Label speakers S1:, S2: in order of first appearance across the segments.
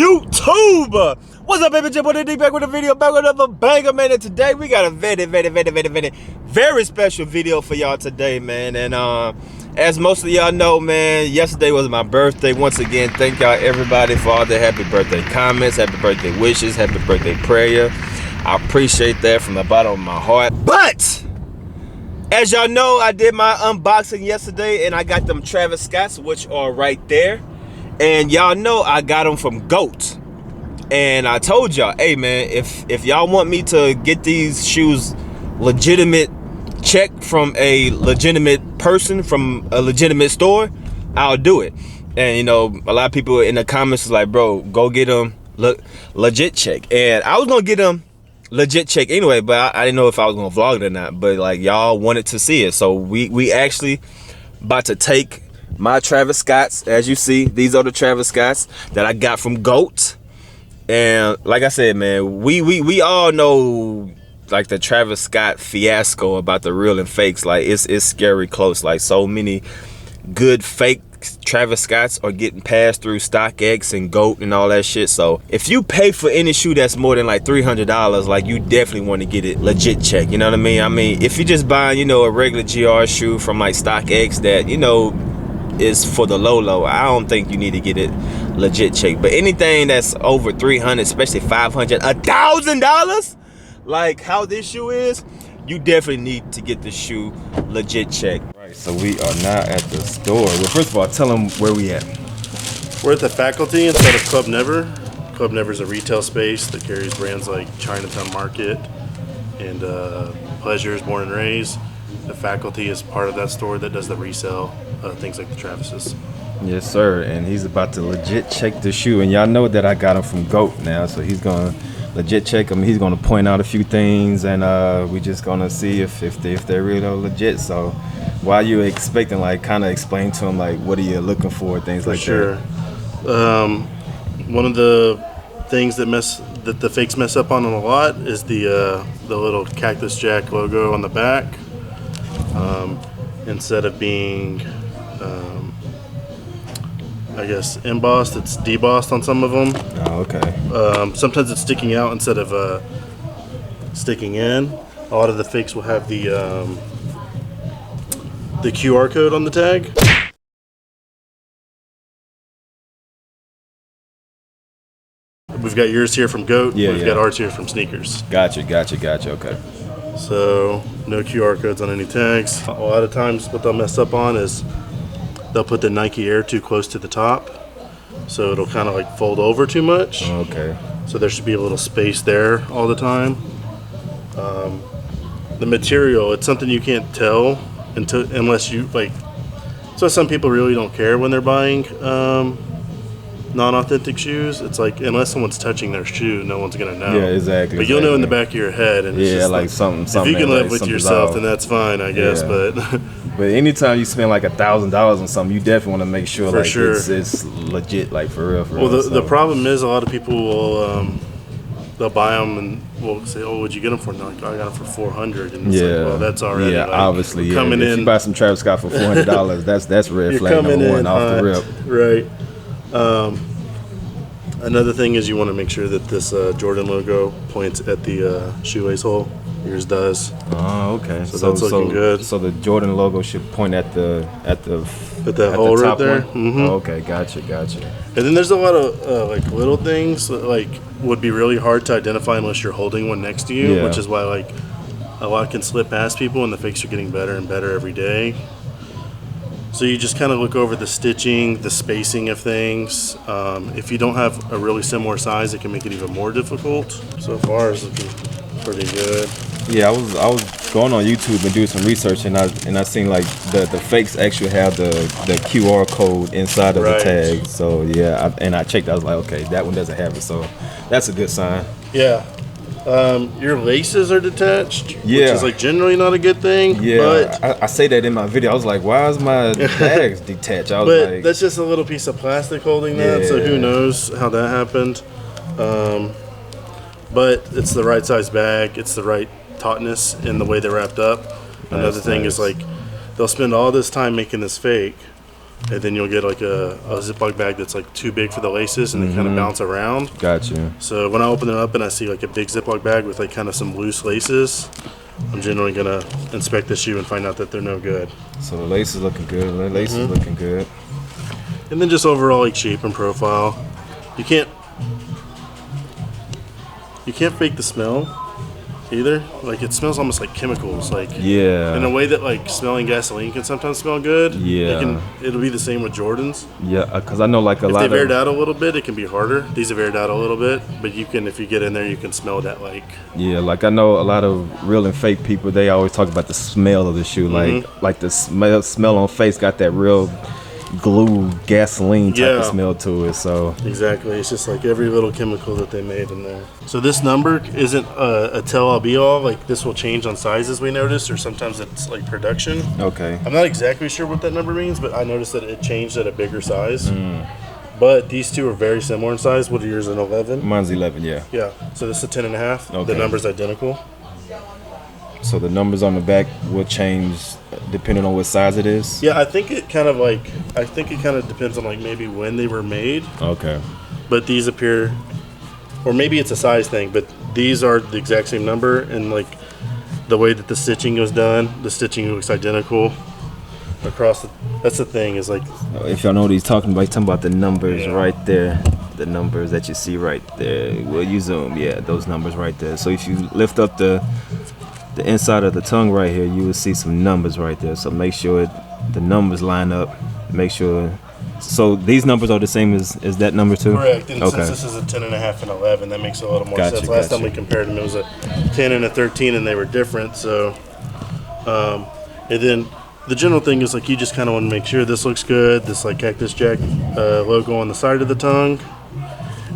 S1: YouTube? What's up, baby? Jim with the back with a video, back with another banger, man. And today we got a very special video for y'all today, man. And as most of y'all know, man, yesterday was my birthday. Once again, thank y'all everybody for all the happy birthday comments, happy birthday wishes, happy birthday prayer. I appreciate that from the bottom of my heart. But as y'all know, I did my unboxing yesterday and I got them Travis Scotts, which are right there. And y'all know I got them from GOAT. And I told y'all, hey man, if y'all want me to get these shoes legitimate check from a legitimate person from a legitimate store, I'll do it. And you know, a lot of people in the comments was like, bro, go get them legit check. And I was gonna get them legit check anyway, but I didn't know if I was gonna vlog it or not. But like, y'all wanted to see it, so we actually about to take my Travis Scotts. As you see, these are the Travis Scotts that I got from GOAT. And like I said, man, we all know like the Travis Scott fiasco about the real and fakes. Like it's scary close. Like so many good fake Travis Scotts are getting passed through StockX and GOAT and all that shit. So if you pay for any shoe that's more than like $300, like you definitely want to get it legit check. You know what I mean? I mean, if you're just buying, you know, a regular GR shoe from like StockX that, you know, is for the low, I don't think you need to get it legit check. But anything that's over 300, especially 500, $1,000, like how this shoe is, you definitely need to get the shoe legit check. Right, so we are now at the store. Well, first of all, tell them where we at.
S2: We're at the Faculty instead of Club Never. Club Never is a retail space that carries brands like Chinatown Market and Pleasures, Born and Raised. The Faculty is part of that store that does the resale, things like the Travis's.
S1: Yes, sir. And he's about to legit check the shoe. And y'all know that I got him from GOAT now, so he's gonna legit check them. He's gonna point out a few things, and we just gonna see if they're really legit. So while you're expecting, like, kind of explain to him like what are you looking for, things like
S2: that. One of the things that the fakes mess up on a lot is the little Cactus Jack logo on the back. Instead of being I guess embossed, it's debossed on some of them.
S1: Oh, okay.
S2: Sometimes it's sticking out instead of sticking in. A lot of the fakes will have the QR code on the tag. We've got yours here from GOAT.
S1: Yeah,
S2: We've got ours here from Sneakers.
S1: Gotcha. Okay.
S2: So no QR codes on any tags. A lot of times what they'll mess up on is they'll put the Nike Air too close to the top, so it'll kind of like fold over too much.
S1: Okay. So
S2: there should be a little space there all the time. The material, it's something you can't tell unless you like. So some people really don't care when they're buying non-authentic shoes. It's like unless someone's touching their shoe, no one's gonna know.
S1: Yeah, exactly.
S2: But you'll know in the back of your head, and it's
S1: yeah,
S2: just
S1: like something.
S2: If you can live with yourself, then that's fine, I guess.
S1: Yeah.
S2: But
S1: anytime you spend like $1,000 on something, you definitely want to make sure like
S2: sure.
S1: it's legit, like for real.
S2: Well, the problem is a lot of people will they'll buy them and will say, "Oh, what'd you get them for?" No, I got them for $400, and it's like, well, that's already like,
S1: obviously
S2: coming in.
S1: If you buy some Travis Scott for $400, that's red flag number one off the rip.
S2: Right. Another thing is you want to make sure that this Jordan logo points at the shoelace hole. Yours does.
S1: Oh, okay.
S2: So that's looking good.
S1: So the Jordan logo should point at the
S2: hole right there.
S1: Mm-hmm. Oh, okay, gotcha.
S2: And then there's a lot of like little things that like would be really hard to identify unless you're holding one next to you, which is why like a lot can slip past people, and the fakes are getting better and better every day. So you just kind of look over the stitching, the spacing of things. If you don't have a really similar size, it can make it even more difficult. So far, it's looking pretty good.
S1: Yeah, I was going on YouTube and doing some research, and I seen like the fakes actually have the QR code inside of the tag. So yeah, I checked. I was like, okay, that one doesn't have it, so that's a good sign.
S2: Yeah. Your laces are detached, which
S1: Yeah.
S2: is like generally not a good thing.
S1: Yeah,
S2: but
S1: I say that in my video. I was like, why is my bags detached? I was
S2: but
S1: like,
S2: that's just a little piece of plastic holding that, so who knows how that happened. But it's the right size bag. It's the right tautness in the way they're wrapped up. Another thing is like they'll spend all this time making this fake, and then you'll get like a Ziploc bag that's like too big for the laces, and they kind of bounce around.
S1: Gotcha.
S2: So when I open it up and I see like a big Ziploc bag with like kind of some loose laces, I'm generally gonna inspect the shoe and find out that they're no good.
S1: So the lace is looking good. The lace is looking good.
S2: And then just overall like shape and profile. You can't fake the smell either. Like it smells almost like chemicals. Like
S1: Yeah.
S2: in a way that like smelling gasoline can sometimes smell good.
S1: Yeah.
S2: It'll be the same with Jordans.
S1: Yeah, because I know like a
S2: If
S1: lot
S2: they've
S1: of...
S2: aired out a little bit, it can be harder. These have aired out a little bit, but you can, if you get in there, you can smell that like.
S1: Yeah, like I know a lot of real and fake people, they always talk about the smell of the shoe. Like the smell on face got that real glue gasoline type of smell to it. So
S2: exactly, it's just like every little chemical that they made in there. So this number isn't a tell-all be-all. Like this will change on sizes, we noticed, or sometimes it's like production.
S1: Okay.
S2: I'm not exactly sure what that number means, but I noticed that it changed at a bigger size. But these two are very similar in size. What are yours, an 11?
S1: Mine's 11, yeah.
S2: Yeah, so this is a 10 and a half.
S1: Okay.
S2: The number's identical.
S1: So the numbers on the back will change depending on what size it is?
S2: Yeah, I think it kind of depends on like maybe when they were made.
S1: Okay.
S2: But these appear, or maybe it's a size thing, but these are the exact same number, and like the way that the stitching was done, the stitching looks identical across that's the thing, is like,
S1: if y'all know what he's talking about the numbers right there. The numbers that you see right there. Will you zoom? Yeah, those numbers right there. So if you lift up the inside of the tongue right here, you will see some numbers right there. So make sure the numbers line up. Make sure. So these numbers are the same as that number too?
S2: Correct. And since this is a 10 and a half and 11, that makes a little more sense. Last time we compared them, it was a 10 and a 13, and they were different. So, and then the general thing is like you just kind of want to make sure this looks good. This like Cactus Jack logo on the side of the tongue.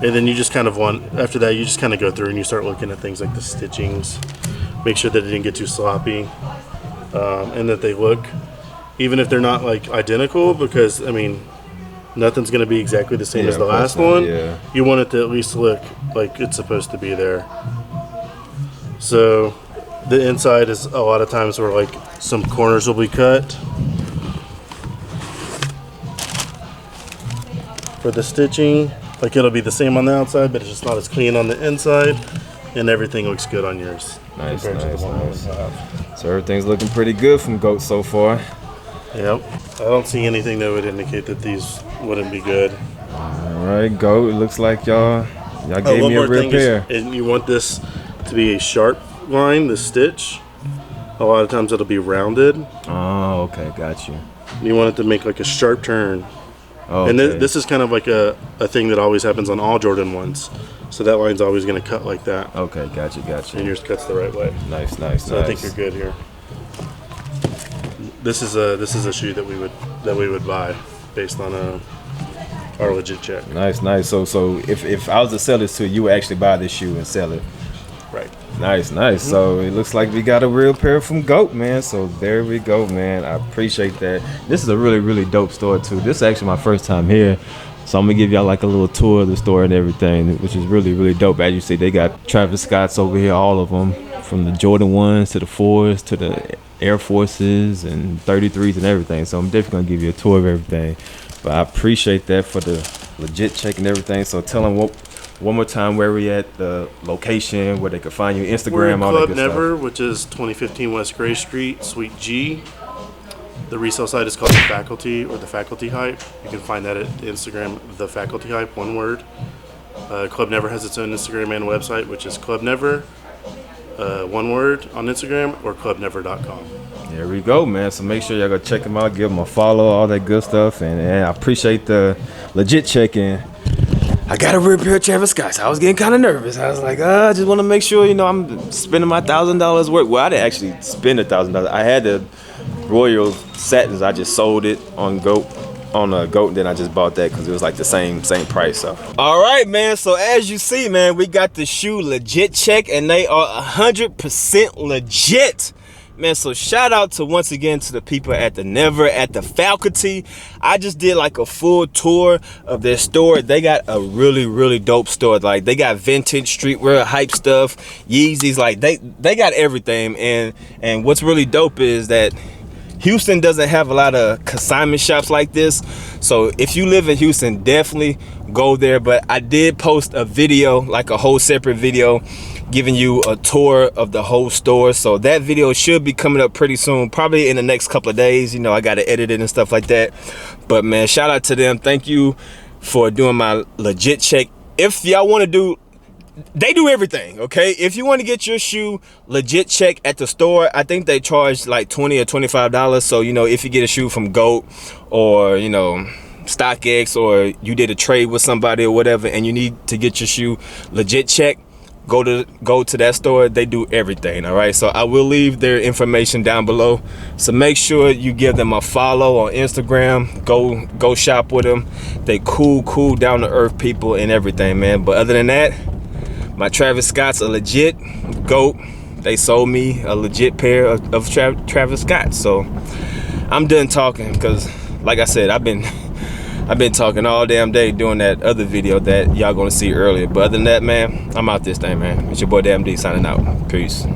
S2: And then you just kind of after that, you just kind of go through and you start looking at things like the stitchings. Make sure that it didn't get too sloppy, and that they look, even if they're not like identical, because I mean, nothing's going to be exactly the same as the last one.
S1: Yeah.
S2: You want it to at least look like it's supposed to be there. So the inside is a lot of times where like some corners will be cut for the stitching. Like it'll be the same on the outside, but it's just not as clean on the inside, and everything looks good on yours.
S1: Nice. So everything's looking pretty good from GOAT so far.
S2: Yep. I don't see anything that would indicate that these wouldn't be good.
S1: All right, GOAT. It looks like y'all gave me a real pair.
S2: And you want this to be a sharp line, the stitch. A lot of times it'll be rounded.
S1: Oh, okay, got you.
S2: You want it to make like a sharp turn.
S1: Okay.
S2: And this is kind of like a thing that always happens on all Jordan 1s. So that line's always going to cut like that.
S1: Okay, got you.
S2: And yours cuts the right way.
S1: Nice.
S2: So I think you're good here. This is a shoe that we would buy based on our legit check.
S1: Nice. So if I was to sell this to you, you would actually buy this shoe and sell it.
S2: Right.
S1: Nice. So it looks like we got a real pair from GOAT, man. So there we go, man. I appreciate that. This is a really, really dope store too. This is actually my first time here. So I'm gonna give y'all like a little tour of the store and everything, which is really, really dope. As you see, they got Travis Scotts over here, all of them, from the Jordan 1s to the 4s to the Air Forces and 33s and everything. So I'm definitely gonna give you a tour of everything. But I appreciate that for the legit check and everything. So tell them one more time where we at, the location, where they can find you, Instagram,
S2: We're in
S1: all that
S2: Club
S1: good
S2: Never,
S1: stuff.
S2: which is 2015 West Gray Street, Suite G. The resale site is called The Faculty or The Faculty Hype. You can find that at Instagram, The Faculty Hype, one word. Club Never has its own Instagram and website, which is Club Never, one word on Instagram, or clubnever.com.
S1: There we go, man. So make sure y'all go check them out, give them a follow, all that good stuff. And I appreciate the legit check-in. I got a real pair of Travis Scotts. I was getting kind of nervous. I was like, I just want to make sure, I'm spending my $1,000 worth. Well, I didn't actually spend $1,000. I had the Royal Satins. I just sold it on GOAT, and then I just bought that because it was like the same price. So. All right, man. So as you see, man, we got the shoe legit check, and they are 100% legit. Man, so shout out to once again to the people at the Never, at the Faculty. I just did like a full tour of their store. They got a really, really dope store. Like they got vintage streetwear, hype stuff, Yeezys. Like they got everything. And what's really dope is that Houston doesn't have a lot of consignment shops like this, so if you live in Houston, definitely go there. But I did post a video, like a whole separate video, giving you a tour of the whole store. So that video should be coming up pretty soon, probably in the next couple of days. You know, I got to edit it and stuff like that. But man, shout out to them. Thank you for doing my legit check. If y'all want to do, they do everything, okay? If you want to get your shoe legit check at the store, I think they charge like $20 or $25. So, you know, if you get a shoe from GOAT or, you know, StockX, or you did a trade with somebody or whatever, and you need to get your shoe legit check, go to that store. They do everything. All right, so I will leave their information down below, so make sure you give them a follow on Instagram. Go shop with them. They cool down to earth people and everything, man. But other than that, my Travis Scott's a legit GOAT. They sold me a legit pair of Travis Scott. So I'm done talking, because like I said, I've been talking all damn day doing that other video that y'all gonna see earlier. But other than that, man, I'm out this thing, man. It's your boy Damn D signing out. Peace.